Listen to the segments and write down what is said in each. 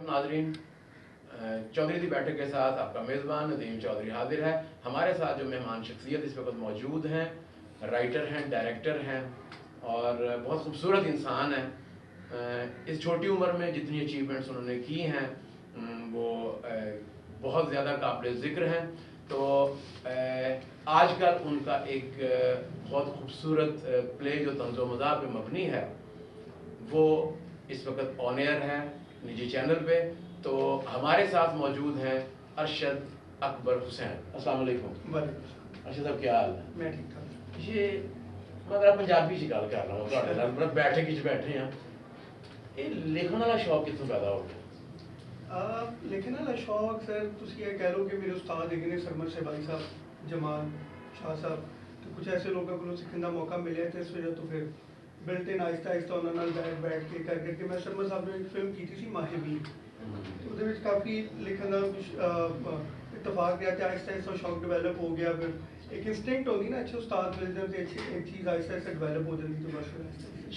नाजरीन, चौधरी दी बैठक के साथ आपका मेज़बान नदीम चौधरी हाजिर है। हमारे साथ जो मेहमान शख्सियत इस वक्त मौजूद हैं, राइटर हैं, डायरेक्टर हैं और बहुत खूबसूरत इंसान हैं। इस छोटी उम्र में जितनी अचीवमेंट्स उन्होंने की हैं वो बहुत ज़्यादा काबिल ज़िक्र हैं। तो आजकल उनका एक बहुत खूबसूरत प्ले जो तंज़ो मज़ाह पे मबनी है वो इस वक्त ऑन एयर है निजी चैनल पे। तो हमारे साथ मौजूद हैं अरशद अकबर हुसैन। अस्सलाम वालेकुम। अरशद साहब क्या हाल है? मैं ठीक ठाक। ये मतलब पंजाबी च गल कर रहा हूँ ਤੁਹਾਡੇ ਨਾਲ, मतलब बैठक च बैठे हैं। ये लिखने वाला शौक कितों पैदा हो गया? लिखने वाला शौक सर तुसी ये कह लो कि मेरे उस्ताद एक ने सरमद शहबाई साहब, जमाल शाह साहब, तो कुछ ऐसे लोगों को सीखने का मौका मिले थे। इस वजह तो फिर बिल्ट इन आहिस्ता आहिस्ता उन्होंने बैठ के करके मैं सरमद साहब ने एक फिल्म की थी माहिबी, तो वो काफ़ी लिखने का इतफाक गया था। आहिस्ता आहिस्ता शौक डिवेलप हो गया। फिर एक इंस्टिंक्ट होगी ना, अच्छे उस्ताद मिल जाते एक चीज़ आहिस्ता आहिस्ता डिवेलप हो जाती तो बस।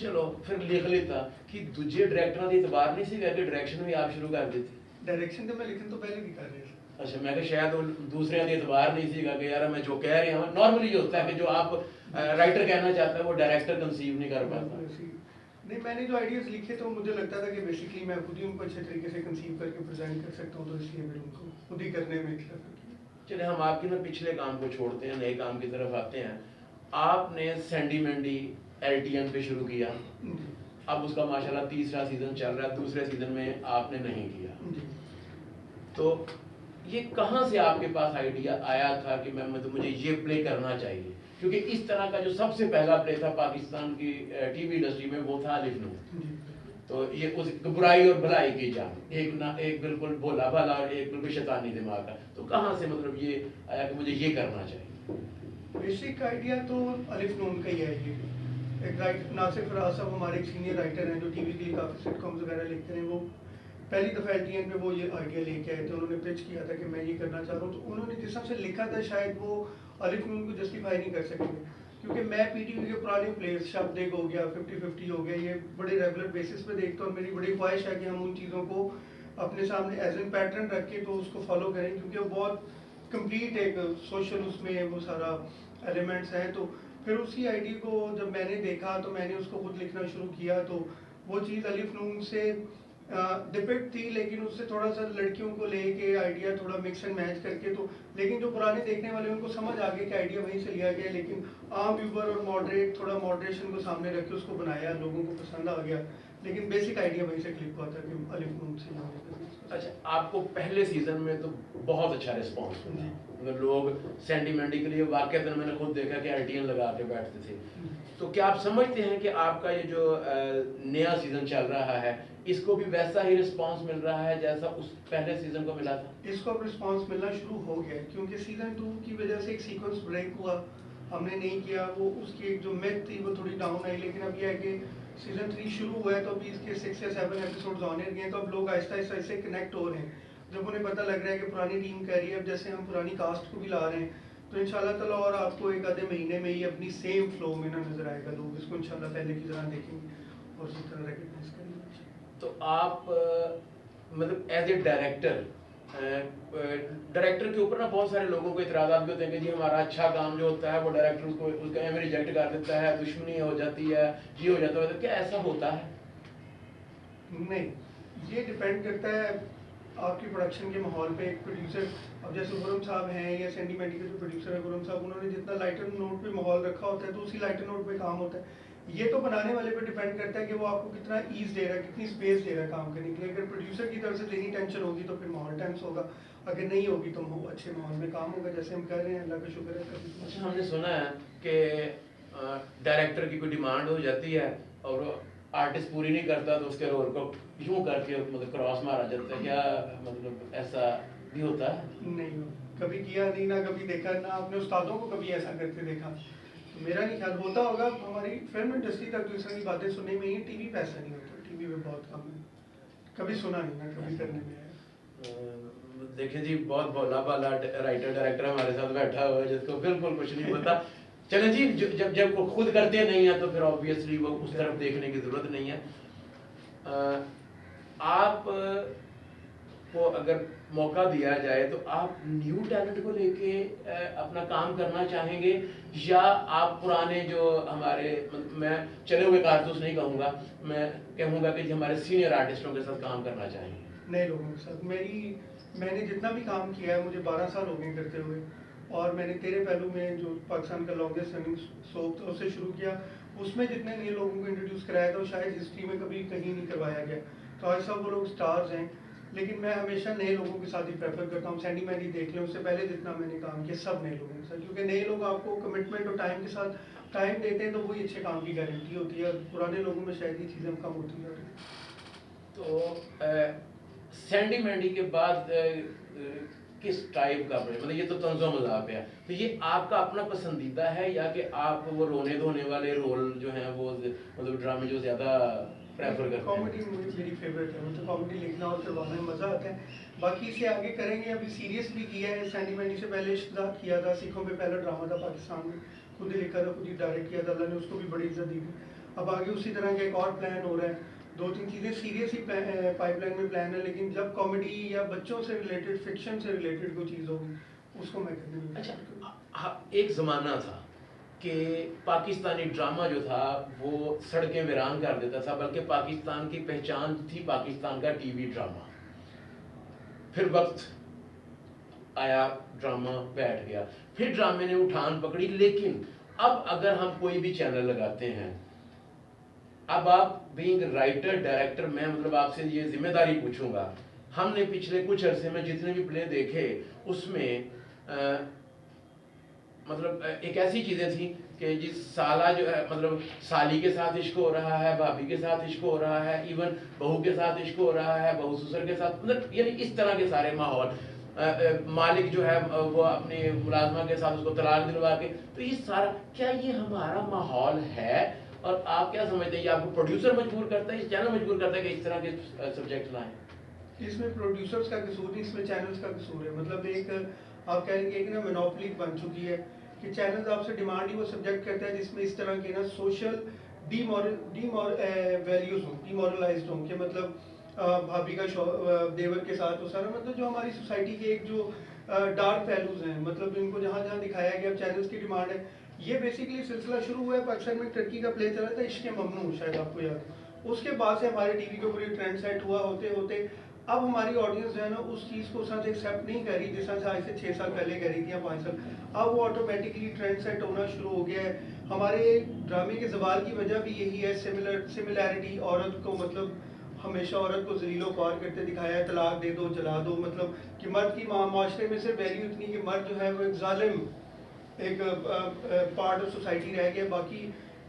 चलो फिर लिख लेता कि दूजे डायरेक्टरों की इतबार नहीं सी कि डायरेक्शन भी आप शुरू कर देती? डायरेक्शन तो मैं लिखने तो पहले भी कर रहे थे। अच्छा, मैं शायद दूसरे की इतबार नहीं सी कि यार मैं जो कह रही हूँ नॉर्मली ये होता है कि जो आप राइटर कहना चाहता है वो डायरेक्टर कंसीव नहीं कर पाता। नहीं, मैंने जो आइडियाज़ लिखे तो मुझे लगता था कि बेसिकली मैं खुद ही उनको अच्छे तरीके से कंसीव करके प्रेजेंट कर सकता हूँ, तो इसलिए फिर उनको खुद ही करने में चले हम आपके ना पिछले काम को छोड़ते हैं, नए काम की तरफ आते हैं। आपने सैंडी मैंडी LTN पे शुरू किया, अब उसका माशाल्लाह तीसरा सीज़न चल रहा है, दूसरे सीज़न में आपने नहीं किया। तो ये कहाँ से आपके पास आइडिया आया था कि मैं मतलब मुझे ये प्ले करना चाहिए? क्योंकि इस तरह का जो सबसे पहला प्ले था पाकिस्तान की टीवी इंडस्ट्री में वो था अलिफ नूर। तो ये उस बुराई और भलाई की जान, एक बिल्कुल भोला भाला और एक बिल्कुल शैतानी दिमाग का। तो कहाँ से मतलब ये आया कि मुझे ये करना चाहिए? बेसिक आइडिया तो अलिफ नून का ही है। ये एक राइटर नासिर फराज साहब हमारे एक सीनियर राइटर हैं जो टीवी के लिए काफ़ी सिटकॉम्स वगैरह लिखते हैं। वो पहली दफ़ा LTN पे वो ये आइडिया लेके आए थे। उन्होंने पिच किया था कि मैं ये करना चाह रहा हूँ, तो उन्होंने जिस तरह से लिखा था शायद वो अलिफ नून को जस्टिफाई नहीं कर सकेंगे, क्योंकि मैं PTV के पुराने प्लेस शब्द एक हो गया, 50-50 हो गया, ये बड़े रेगुलर बेसिस पे देखता हूँ। मेरी बड़ी ख्वाहिश है कि हम उन चीज़ों को अपने सामने एज एन पैटर्न रख के तो उसको फॉलो करें, क्योंकि वो बहुत कंप्लीट एक सोशल उसमें वो सारा एलिमेंट्स हैं। तो फिर उसी आइडिया को जब मैंने देखा तो मैंने उसको खुद लिखना शुरू किया। तो वो चीज़ अलिफ नून से डिपिक्ट थी, लेकिन उससे थोड़ा सा लड़कियों को लेके आइडिया थोड़ा मिक्स एंड मैच करके, तो लेकिन जो पुराने देखने वाले उनको समझ आ गया कि आइडिया वहीं से लिया गया, लेकिन आम व्यूवर और मॉडरेट थोड़ा मॉडरेशन को सामने रख के उसको बनाया, लोगों को पसंद आ गया, लेकिन बेसिक आइडिया वहीं से क्लिक हुआ था कि अलिफ नून से। अच्छा, आपको पहले सीजन में तो बहुत अच्छा रिस्पॉन्स मिला, मतलब लोग सैंडी मैंडी के लिए वाकई मैंने खुद देखा कि LTN लगा के बैठते थे। तो क्या आप समझते हैं कि आपका ये जो नया सीजन चल रहा है इसको भी वैसा ही रिस्पांस मिल रहा है जैसा उस पहले सीजन को मिला था? इसको अब रिस्पांस मिलना शुरू हो गया है, क्योंकि सीजन 2 की वजह से एक सीक्वेंस ब्रेक हुआ, हमने नहीं किया, वो उसकी एक जो मिथ थी वो थोड़ी डाउन आई। लेकिन अब यह है कि सीजन 3 शुरू हुआ है तो अभी इसके 6 या 7 एपिसोड्स ऑन एयर गए, तो अब लोग आहिस्ता आहिस्ता इससे कनेक्ट हो रहे हैं। जब उन्हें पता लग रहा है कि पुरानी टीम कर रही है, अब जैसे हम पुरानी कास्ट को भी ला रहे हैं, तो इंशाल्लाह ताला और आपको एक आधे महीने में ही अपनी सेम फ्लो में ना नजर आएगा, लोग इसको इंशाल्लाह पहले की तरह देखेंगे और उसी तरह रिकग्नाइज करेंगे। तो आप मतलब एज ए डायरेक्टर के ऊपर ना बहुत सारे लोगों को इतराज़ात भी होते हैं कि जी हमारा अच्छा काम जो होता है वो डायरेक्टर को उसका एम रिजेक्ट कर देता है, दुश्मनी हो जाती है, ये हो जाता है। तो क्या ऐसा होता है? नहीं, ये डिपेंड करता है आपकी प्रोडक्शन के माहौल पे। एक प्रोड्यूसर, अब जैसे गुरम साहब हैं या सैंडी मैंडी के जो प्रोड्यूसर है गुरम साहब, उन्होंने जितना लाइटर नोट पे माहौल रखा होता है तो उसी लाइटर नोट पे काम होता है। ये तो बनाने वाले पे डिपेंड करता है कि वो आपको कितना ईज दे रहा है, कितनी स्पेस दे रहा है काम करने के लिए। अगर प्रोड्यूसर की तरफ से इतनी टेंशन होगी तो फिर माहौल टेंस होगा, अगर नहीं होगी तो अच्छे माहौल में काम होगा, जैसे हम कर रहे हैं, अल्लाह का शुक्र है। अच्छा, हमने सुना है कि डायरेक्टर की कोई डिमांड हो जाती है और आर्टिस्ट पूरी नहीं करता तो उसके रोल को यूँ करके मतलब क्रॉस मारा जाता है, क्या मतलब ऐसा भी होता है? नहीं, कभी किया नहीं, ना कभी देखा, ना अपने उस्तादों को कभी ऐसा करते देखा, तो मेरा नहीं ख्याल होता होगा। हमारी फिल्म इंडस्ट्री तक तो इस तरह की बातें सुनने में ही, टीवी पे ऐसा नहीं होता, टीवी पे बहुत कम है, कभी सुना नहीं, ना कभी करने में आया। देखें जी, बहुत भोला भाला राइटर डायरेक्टर हमारे साथ बैठा हुआ है जिसको बिल्कुल कुछ नहीं पता। चलें जी, जब जब वो खुद करते नहीं है तो फिर ऑब्वियसली वो उस तरफ देखने की ज़रूरत नहीं है। आप को अगर मौका दिया जाए तो आप न्यू टैलेंट को लेके अपना काम करना चाहेंगे, या आप पुराने जो हमारे मैं चले हुए कारतूस नहीं कहूँगा, मैं कहूँगा कि हमारे सीनियर आर्टिस्टों के साथ काम करना चाहेंगे? नए लोगों के साथ मैंने जितना भी काम किया है, मुझे 12 साल हो गए करते हुए, और मैंने तेरे पहलू में जो पाकिस्तान का लॉन्गेस्ट रनिंग सोप था उससे शुरू किया। उसमें जितने नए लोगों को इंट्रोड्यूस कराया था वो शायद हिस्ट्री में कभी कहीं नहीं करवाया गया। तो आज सब वो लोग स्टार्स हैं, लेकिन मैं हमेशा नए लोगों के साथ ही प्रेफर करता हूँ। सैंडी मैनी देख लें, उससे पहले जितना मैंने काम किया सब नए लोगों के साथ, क्योंकि नए लोग आपको कमिटमेंट और टाइम के साथ टाइम देते हैं, तो वही अच्छे काम की गारंटी होती है। पुराने लोगों में शायद ये चीज़ें कम होती जा रही हैं। तो सैंडी मैंडी के बाद किस टाइप का मतलब ये तो तंज़ो मज़ाक है, तो ये आपका अपना पसंदीदा है, या कि आप वो रोने धोने वाले रोल जो हैं वो मतलब ड्रामे जो ज़्यादा प्रेफर करते हैं? कॉमेडी मेरी फेवरेट है, मुझे कॉमेडी लिखना और करवाने में मज़ा आता है। बाकी इसे आगे करेंगे। अभी सीरियस भी किया है, सैंडी मैंडी से पहले इश्क़ किया था, सिखों पे पहला ड्रामा था पाकिस्तान में, खुद ही लिखा था, खुद ही डायरेक्ट किया था, अल्लाह ने उसको भी बड़ी इज्जत दी थी। अब आगे उसी तरह का एक और प्लान हो रहा है, 2-3 चीज़ें सीरियस ही पाइपलाइन में प्लान है, लेकिन जब कॉमेडी या बच्चों से रिलेटेड, फिक्शन से रिलेटेड कोई चीज़ होगी उसको मैं करने में। अच्छा, एक ज़माना था कि पाकिस्तानी ड्रामा जो था वो सड़कें वीरान कर देता था, बल्कि पाकिस्तान की पहचान थी पाकिस्तान का टीवी ड्रामा। फिर वक्त आया, ड्रामा बैठ गया, फिर ड्रामे ने उठान पकड़ी। लेकिन अब अगर हम कोई भी चैनल लगाते हैं, अब आप बीइंग राइटर डायरेक्टर, मैं मतलब आपसे ये जिम्मेदारी पूछूंगा, हमने पिछले कुछ अरसे में जितने भी प्ले देखे उसमें मतलब एक ऐसी चीज़ें थी कि जिस साला जो है मतलब साली के साथ इश्क हो रहा है, भाभी के साथ इश्क हो रहा है, इवन बहू के साथ इश्क हो रहा है, बहू ससुर के साथ, मतलब यानी इस तरह के सारे माहौल। मालिक जो है वो अपनी मुलाजमा के साथ उसको तलाक दिलवा के, तो ये सारा क्या ये हमारा माहौल है? और आप क्या समझते हैं, ये आपको प्रोड्यूसर मजबूर करता है, इस चैनल मजबूर करता है कि इस तरह के सब्जेक्ट लाएं? इसमें प्रोड्यूसर्स का कसूर नहीं, इसमें चैनल्स का कसूर है। मतलब एक आप कह रहे हैं कि ना मोनोपोली बन चुकी है कि चैनल्स आपसे डिमांड ही वो सब्जेक्ट करते हैं जिसमें इस तरह के ना सोशल वैल्यूज हों, डिमोरलाइज्ड हों, कि मतलब भाभी का देवर के साथ वो सारा, मतलब जो हमारी सोसाइटी के एक जो डार्क वैल्यूज हैं, मतलब इनको जहाँ जहाँ दिखाया गया, चैनल्स की डिमांड है। ये बेसिकली सिलसिला शुरू हुआ है पाकिस्तान में, टर्की का प्ले चला था इश्क ममनू, शायद आपको याद है। उसके बाद से हमारे टीवी के ऊपर ये ट्रेंड सेट हुआ, होते होते अब हमारी ऑडियंस जो है ना उस चीज़ को साथ एक्सेप्ट नहीं कर रही, जिस तरह से आज से 6 साल पहले कह रही थी या 5 साल। अब वो ऑटोमेटिकली ट्रेंड सेट होना शुरू हो गया है। हमारे ड्रामे के ज़वाल की वजह भी यही है, सिमिलैरिटी। औरत को मतलब हमेशा औरत को ज़लीलो ख्वार करते दिखाया है, तलाक दे दो, जला दो, मतलब कि मर्द की माशरे में सिर्फ वैल्यू इतनी कि मर्द जो है वो एक जालिम एक पार्ट ऑफ सोसाइटी रह गया। बाकी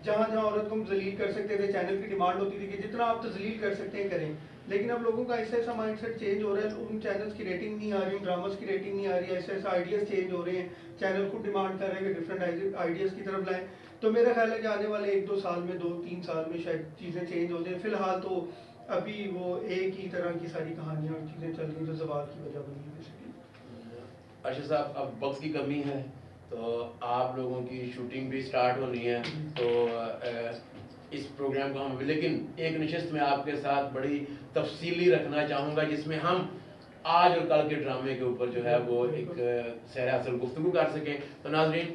जहाँ जहाँ औरत को हम जलील कर सकते थे, चैनल की डिमांड होती थी कि जितना आप तजलील कर सकते हैं करें। लेकिन अब लोगों का ऐसा ऐसा माइंडसेट चेंज हो रहा है, उन चैनल्स की रेटिंग नहीं आ रही, उन ड्रामास की रेटिंग नहीं आ रही, ऐसे ऐसे आइडियाज़ चेंज हो रहे हैं, चैनल को डिमांड कर रहे हैं कि डिफरेंट आइडियाज़ की तरफ लाएँ। तो मेरा ख्याल है कि आने वाले 1-2 साल में, 2-3 साल में शायद चीज़ें चेंज हो जाए। फिलहाल तो अभी वो एक ही तरह की सारी कहानियाँ और चीज़ें चल रही हैं जो ज़वाल की वजह बनी है बेसिकली। अर्शद साहब, अब वक्त की कमी है तो आप लोगों की शूटिंग भी स्टार्ट होनी है, तो इस प्रोग्राम को हम लेकिन एक नशिस्त में आपके साथ बड़ी तफसीली रखना चाहूँगा, जिसमें हम आज और कल के ड्रामे के ऊपर जो है वो एक सैर असल गुफ्तगू कर सकें। तो नाज़रीन,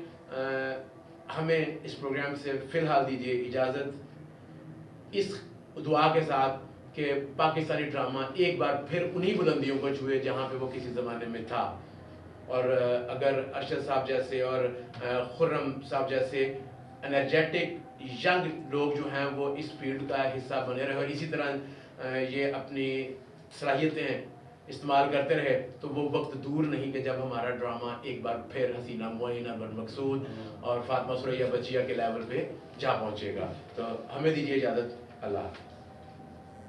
हमें इस प्रोग्राम से फ़िलहाल दीजिए इजाज़त, इस दुआ के साथ कि पाकिस्तानी ड्रामा एक बार फिर उन्हीं बुलंदियों को छुए जहाँ पे वो किसी ज़माने में था। और अगर अरशद साहब जैसे और खुर्रम साहब जैसे एनर्जेटिक यंग लोग जो हैं वो इस फील्ड का हिस्सा बने रहे और इसी तरह ये अपनी सलाहियतें इस्तेमाल करते रहे, तो वो वक्त दूर नहीं कि जब हमारा ड्रामा एक बार फिर हसीना मोइन, अनवर मकसूद और फातिमा सुरैया बचिया के लेवल पे जा पहुँचेगा। तो हमें दीजिए इजाज़त, अल्लाह।